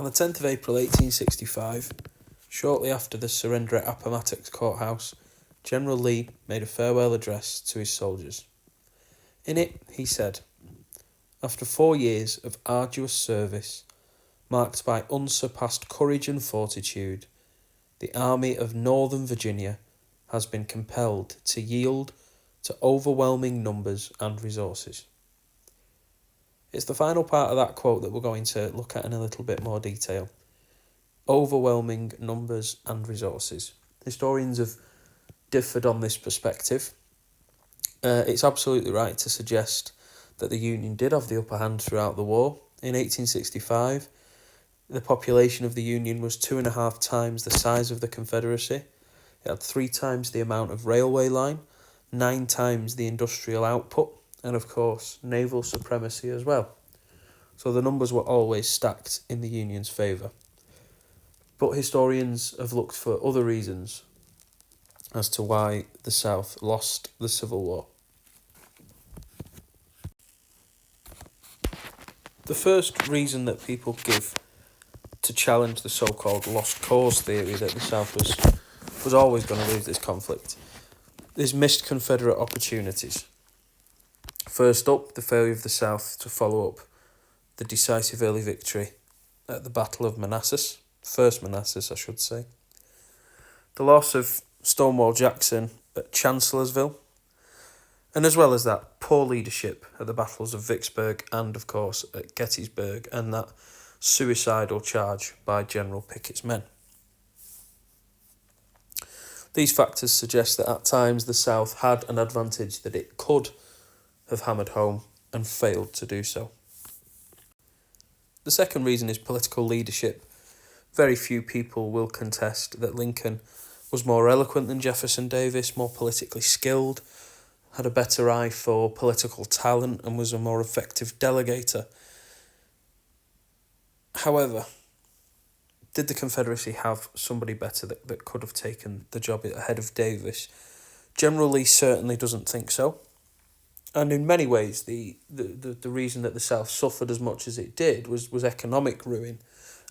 On the 10th of April 1865, shortly after the surrender at Appomattox Courthouse, General Lee made a farewell address to his soldiers. In it, he said, "After 4 years of arduous service, marked by unsurpassed courage and fortitude, the Army of Northern Virginia has been compelled to yield to overwhelming numbers and resources." It's the final part of that quote that we're going to look at in a little bit more detail. Overwhelming numbers and resources. Historians have differed on this perspective. It's absolutely right to suggest that the Union did have the upper hand throughout the war. In 1865, the population of the Union was 2.5 times the size of the Confederacy. It had 3 times the amount of railway line, 9 times the industrial output, and of course, naval supremacy as well. So the numbers were always stacked in the Union's favour. But historians have looked for other reasons as to why the South lost the Civil War. The first reason that people give to challenge the so-called lost cause theory that the South was always going to lose this conflict is missed Confederate opportunities. First up, the failure of the South to follow up the decisive early victory at the Battle of Manassas, First Manassas, I should say. The loss of Stonewall Jackson at Chancellorsville, and as well as that, poor leadership at the battles of Vicksburg and, of course, at Gettysburg, and that suicidal charge by General Pickett's men. These factors suggest that at times the South had an advantage that it could have hammered home and failed to do so. The second reason is political leadership. Very few people will contest that Lincoln was more eloquent than Jefferson Davis, more politically skilled, had a better eye for political talent, and was a more effective delegator. However, did the Confederacy have somebody better that could have taken the job ahead of Davis? General Lee certainly doesn't think so. And in many ways, the reason that the South suffered as much as it did was economic ruin.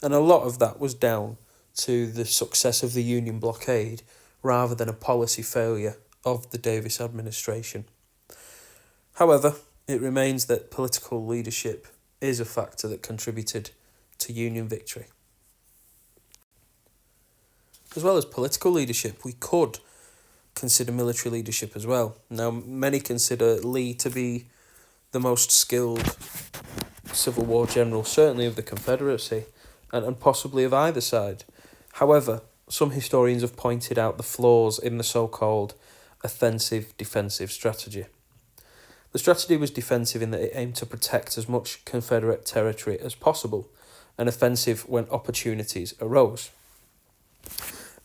And a lot of that was down to the success of the Union blockade rather than a policy failure of the Davis administration. However, it remains that political leadership is a factor that contributed to Union victory. As well as political leadership, we could consider military leadership as well. Now, many consider Lee to be the most skilled Civil War general, certainly of the Confederacy, and possibly of either side. However, some historians have pointed out the flaws in the so-called offensive-defensive strategy. The strategy was defensive in that it aimed to protect as much Confederate territory as possible, and offensive when opportunities arose.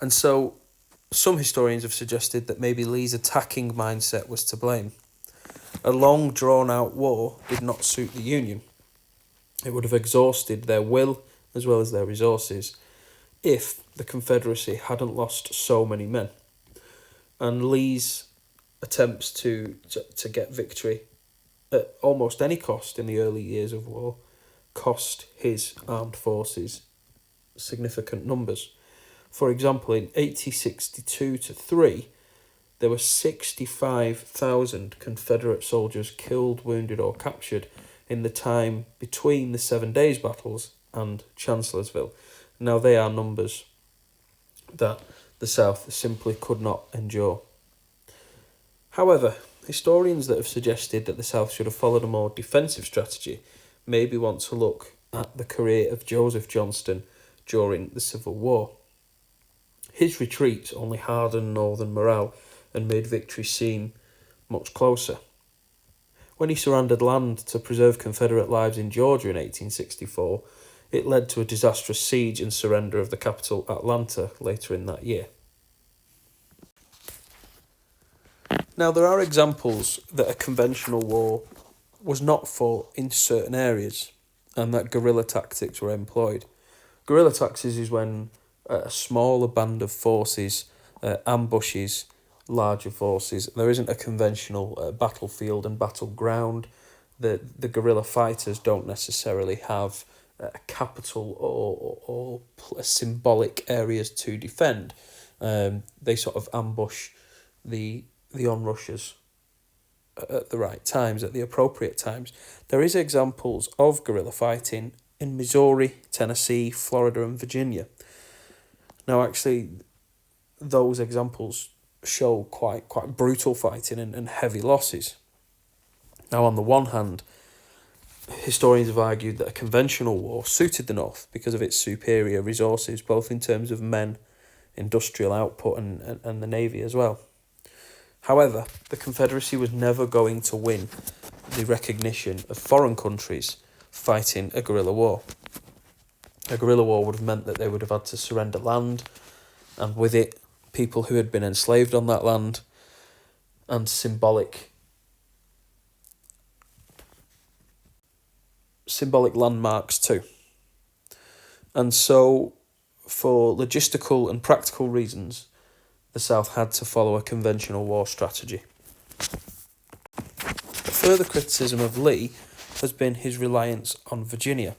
And so, some historians have suggested that maybe Lee's attacking mindset was to blame. A long, drawn-out war did not suit the Union. It would have exhausted their will as well as their resources if the Confederacy hadn't lost so many men. And Lee's attempts to get victory at almost any cost in the early years of war cost his armed forces significant numbers. For example, in 1862-3, there were 65,000 Confederate soldiers killed, wounded or captured in the time between the 7 Days battles and Chancellorsville. Now, they are numbers that the South simply could not endure. However, historians that have suggested that the South should have followed a more defensive strategy maybe want to look at the career of Joseph Johnston during the Civil War. His retreat only hardened Northern morale and made victory seem much closer. When he surrendered land to preserve Confederate lives in Georgia in 1864, it led to a disastrous siege and surrender of the capital, Atlanta, later in that year. Now, there are examples that a conventional war was not fought in certain areas and that guerrilla tactics were employed. Guerrilla tactics is when a smaller band of forces ambushes larger forces. There isn't a conventional battlefield and battleground. The guerrilla fighters don't necessarily have capital or symbolic areas to defend. They sort of ambush the onrushers at the right times, at the appropriate times. There is examples of guerrilla fighting in Missouri, Tennessee, Florida, and Virginia. Now, actually, those examples show quite brutal fighting and heavy losses. Now, on the one hand, historians have argued that a conventional war suited the North because of its superior resources, both in terms of men, industrial output, and the navy as well. However, the Confederacy was never going to win the recognition of foreign countries fighting a guerrilla war. A guerrilla war would have meant that they would have had to surrender land, and with it, people who had been enslaved on that land, and symbolic landmarks too. And so, for logistical and practical reasons, the South had to follow a conventional war strategy. A further criticism of Lee has been his reliance on Virginia,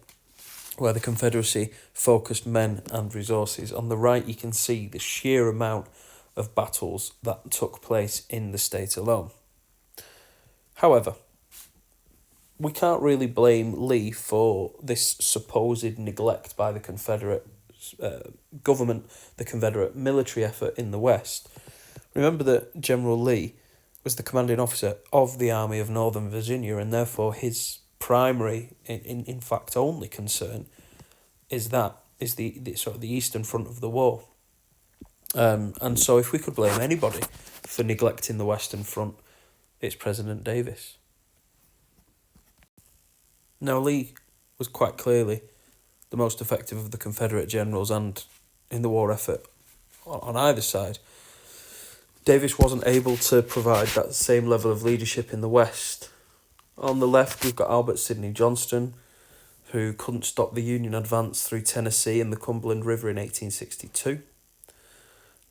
where the Confederacy focused men and resources. On the right, you can see the sheer amount of battles that took place in the state alone. However, we can't really blame Lee for this supposed neglect by the Confederate government, the Confederate military effort in the West. Remember that General Lee was the commanding officer of the Army of Northern Virginia, and therefore his primary, in fact only concern, is the sort of the eastern front of the war. And so if we could blame anybody for neglecting the Western Front, it's President Davis. Now, Lee was quite clearly the most effective of the Confederate generals, and in the war effort on either side, Davis wasn't able to provide that same level of leadership in the West. On the left, we've got Albert Sidney Johnston, who couldn't stop the Union advance through Tennessee and the Cumberland River in 1862.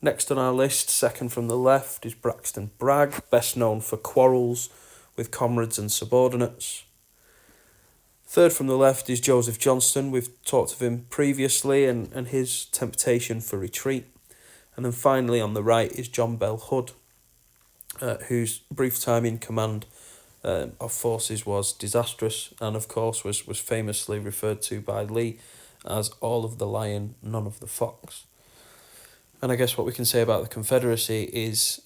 Next on our list, second from the left, is Braxton Bragg, best known for quarrels with comrades and subordinates. Third from the left is Joseph Johnston. We've talked of him previously and his temptation for retreat. And then finally on the right is John Bell Hood, whose brief time in command of forces was disastrous, and of course was famously referred to by Lee as all of the lion, none of the fox. And I guess what we can say about the Confederacy is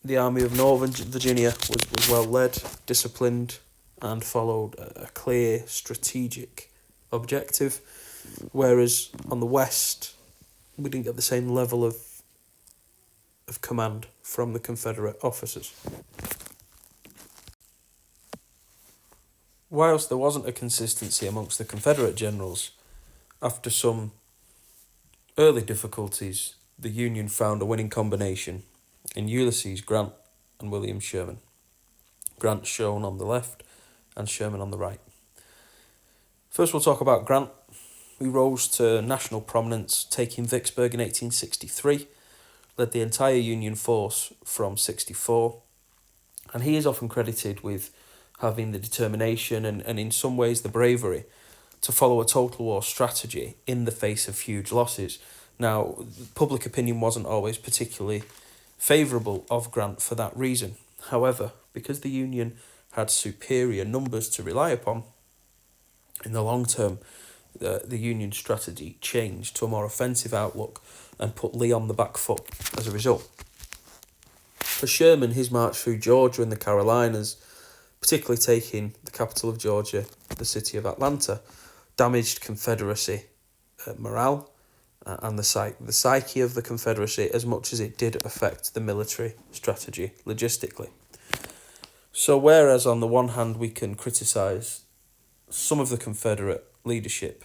the Army of Northern Virginia was well led, disciplined, and followed a clear strategic objective, whereas on the West, we didn't get the same level of command from the Confederate officers. Whilst there wasn't a consistency amongst the Confederate generals, after some early difficulties, the Union found a winning combination in Ulysses Grant and William Sherman. Grant shown on the left and Sherman on the right. First, we'll talk about Grant, who rose to national prominence, taking Vicksburg in 1863, led the entire Union force from 64, and he is often credited with having the determination and in some ways the bravery to follow a total war strategy in the face of huge losses. Now, public opinion wasn't always particularly favourable of Grant for that reason. However, because the Union had superior numbers to rely upon, in the long term, the Union strategy changed to a more offensive outlook and put Lee on the back foot as a result. For Sherman, his march through Georgia and the Carolinas, particularly taking the capital of Georgia, the city of Atlanta, damaged Confederacy morale and the psyche of the Confederacy as much as it did affect the military strategy logistically. So whereas on the one hand we can criticise some of the Confederate leadership,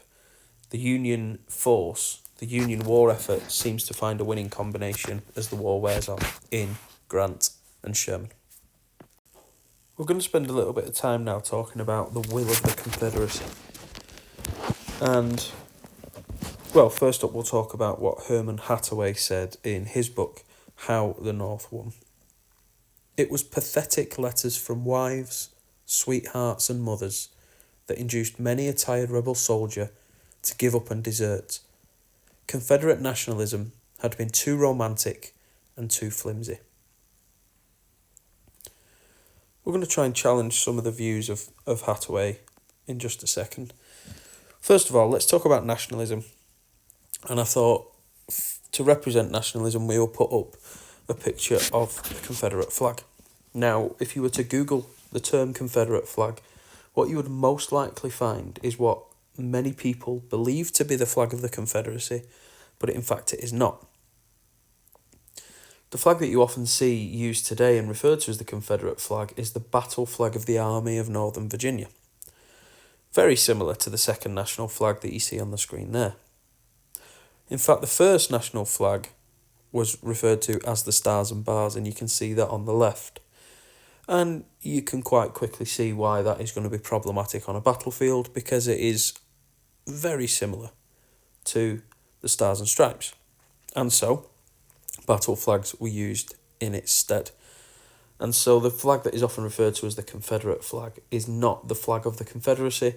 the Union force, the Union war effort seems to find a winning combination as the war wears on in Grant and Sherman. We're going to spend a little bit of time now talking about the will of the Confederacy. And, well, first up we'll talk about what Herman Hathaway said in his book, How the North Won. It was pathetic letters from wives, sweethearts and mothers that induced many a tired rebel soldier to give up and desert. Confederate nationalism had been too romantic and too flimsy. We're going to try and challenge some of the views of Hathaway in just a second. First of all, let's talk about nationalism. And I thought, to represent nationalism, we will put up a picture of the Confederate flag. Now, if you were to Google the term Confederate flag, what you would most likely find is what many people believe to be the flag of the Confederacy, but in fact it is not. The flag that you often see used today and referred to as the Confederate flag is the battle flag of the Army of Northern Virginia. Very similar to the second national flag that you see on the screen there. In fact, the first national flag was referred to as the Stars and Bars, and you can see that on the left. And you can quite quickly see why that is going to be problematic on a battlefield, because it is very similar to the Stars and Stripes. And so, battle flags were used in its stead. And so the flag that is often referred to as the Confederate flag is not the flag of the Confederacy,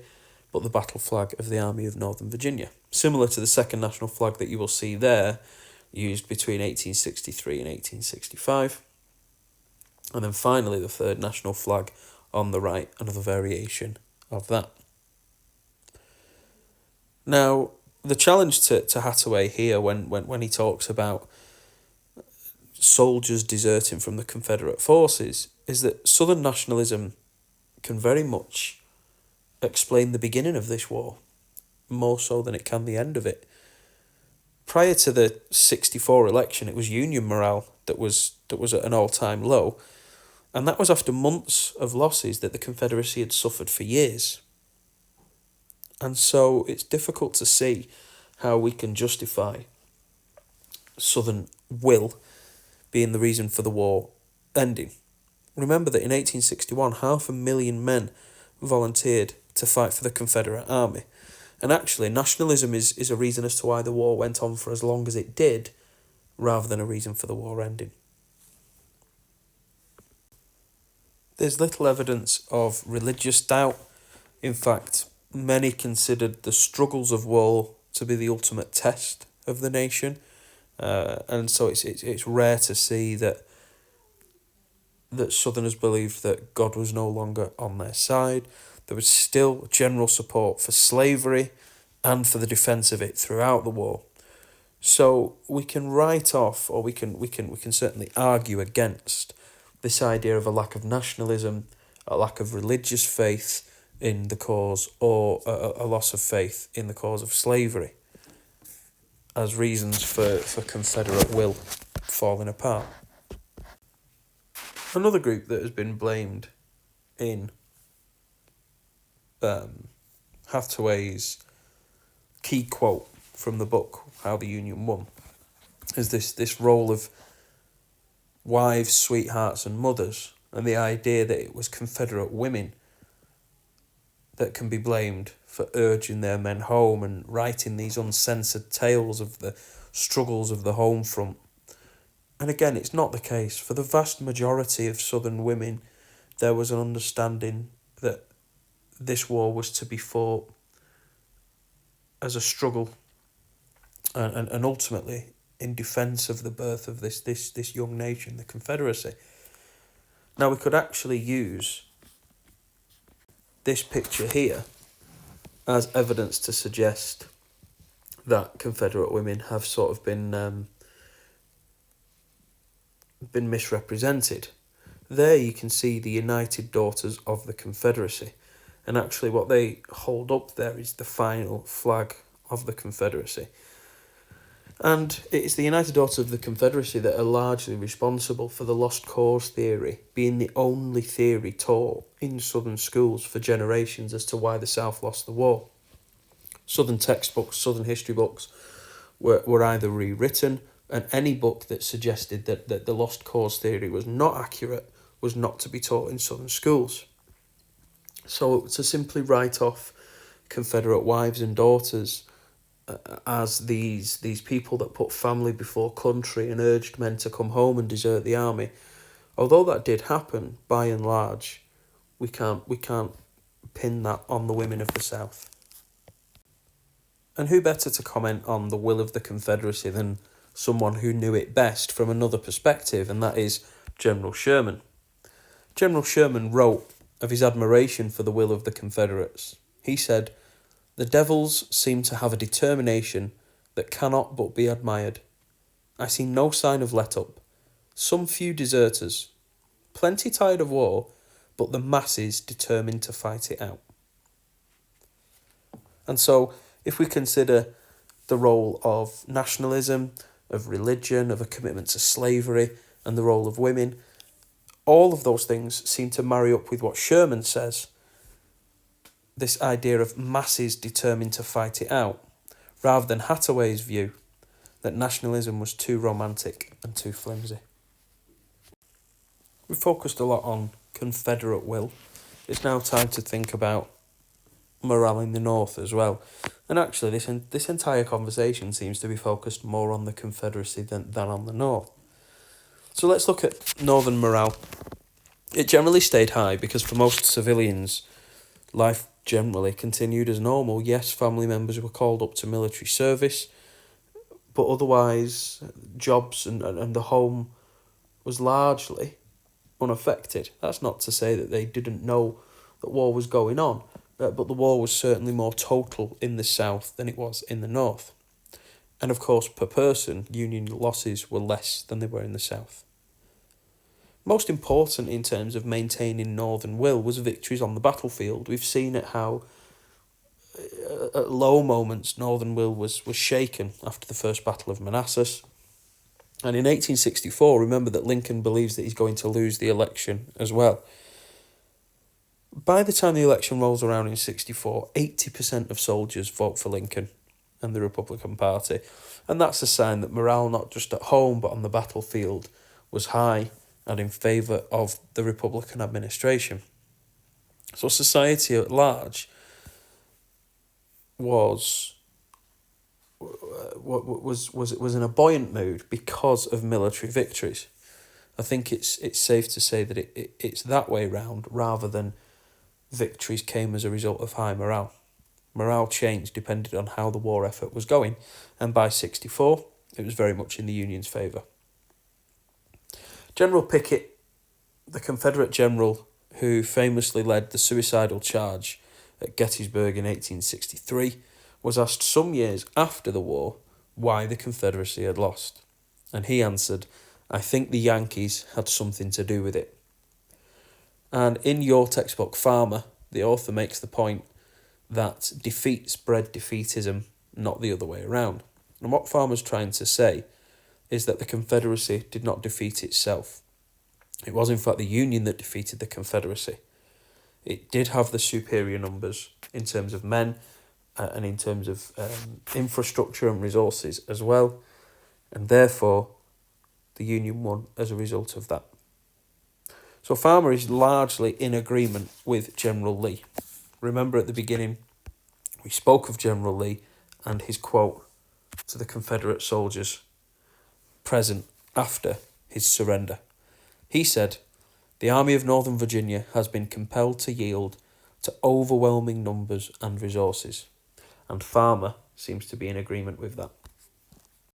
but the battle flag of the Army of Northern Virginia. Similar to the second national flag that you will see there, used between 1863 and 1865. And then finally the third national flag on the right, another variation of that. Now, the challenge to Hathaway here when he talks about soldiers deserting from the Confederate forces is that Southern nationalism can very much explain the beginning of this war, more so than it can the end of it. Prior to the 1964 election, it was Union morale that was at an all-time low, and that was after months of losses that the Confederacy had suffered for years. And so it's difficult to see how we can justify Southern will being the reason for the war ending. Remember that in 1861, 500,000 men volunteered to fight for the Confederate Army. And actually, nationalism is a reason as to why the war went on for as long as it did, rather than a reason for the war ending. There's little evidence of religious doubt. In fact, many considered the struggles of war to be the ultimate test of the nation. And so it's rare to see that Southerners believed that God was no longer on their side. There was still general support for slavery and for the defence of it throughout the war. So we can write off, or we can certainly argue against this idea of a lack of nationalism, a lack of religious faith in the cause, or a loss of faith in the cause of slavery as reasons for Confederate will falling apart. Another group that has been blamed in Hathaway's key quote from the book, How the Union Won, is this role of wives, sweethearts and mothers, and the idea that it was Confederate women that can be blamed for urging their men home and writing these uncensored tales of the struggles of the home front. And again, it's not the case. For the vast majority of Southern women, there was an understanding that this war was to be fought as a struggle and ultimately in defence of the birth of this young nation, the Confederacy. Now, we could actually use this picture here as evidence to suggest that Confederate women have sort of been misrepresented. There you can see the United Daughters of the Confederacy, and actually what they hold up there is the final flag of the Confederacy. And it's the United Daughters of the Confederacy that are largely responsible for the lost cause theory being the only theory taught in Southern schools for generations as to why the South lost the war. Southern textbooks, Southern history books were either rewritten, and any book that suggested that the lost cause theory was not accurate was not to be taught in Southern schools. So to simply write off Confederate wives and daughters as these people that put family before country and urged men to come home and desert the army, although that did happen by and large, we can't pin that on the women of the South. And who better to comment on the will of the Confederacy than someone who knew it best from another perspective, and that is General Sherman. General Sherman wrote of his admiration for the will of the Confederates. He said, "The devils seem to have a determination that cannot but be admired. I see no sign of let-up. Some few deserters. Plenty tired of war, but the masses determined to fight it out." And so, if we consider the role of nationalism, of religion, of a commitment to slavery, and the role of women, all of those things seem to marry up with what Sherman says, this idea of masses determined to fight it out, rather than Hathaway's view that nationalism was too romantic and too flimsy. We focused a lot on Confederate will. It's now time to think about morale in the North as well. And actually, this entire conversation seems to be focused more on the Confederacy than on the North. So let's look at Northern morale. It generally stayed high because for most civilians, life generally continued as normal. Yes, family members were called up to military service, but otherwise, jobs and the home was largely unaffected. That's not to say that they didn't know that war was going on, but the war was certainly more total in the South than it was in the North. And of course, per person, Union losses were less than they were in the South. Most important in terms of maintaining Northern will was victories on the battlefield. We've seen it how at low moments Northern will was shaken after the First Battle of Manassas. And in 1864, remember that Lincoln believes that he's going to lose the election as well. By the time the election rolls around in 64, 80% of soldiers vote for Lincoln and the Republican Party. And that's a sign that morale, not just at home but on the battlefield, was high and in favour of the Republican administration. So society at large was in a buoyant mood because of military victories. I think it's safe to say that it's that way round rather than victories came as a result of high morale. Morale changed depending on how the war effort was going, and by 64 it was very much in the Union's favour. General Pickett, the Confederate general who famously led the suicidal charge at Gettysburg in 1863, was asked some years after the war why the Confederacy had lost. And he answered, "I think the Yankees had something to do with it." And in your textbook, Farmer, the author makes the point that defeats bred defeatism, not the other way around. And what Farmer's trying to say is that the Confederacy did not defeat itself. It was in fact the Union that defeated the Confederacy. It did have the superior numbers in terms of men and in terms of infrastructure and resources as well, and therefore the Union won as a result of that. So Farmer is largely in agreement with General Lee. Remember at the beginning, we spoke of General Lee and his quote to the Confederate soldiers present after his surrender. He said, "The Army of Northern Virginia has been compelled to yield to overwhelming numbers and resources." And Farmer seems to be in agreement with that.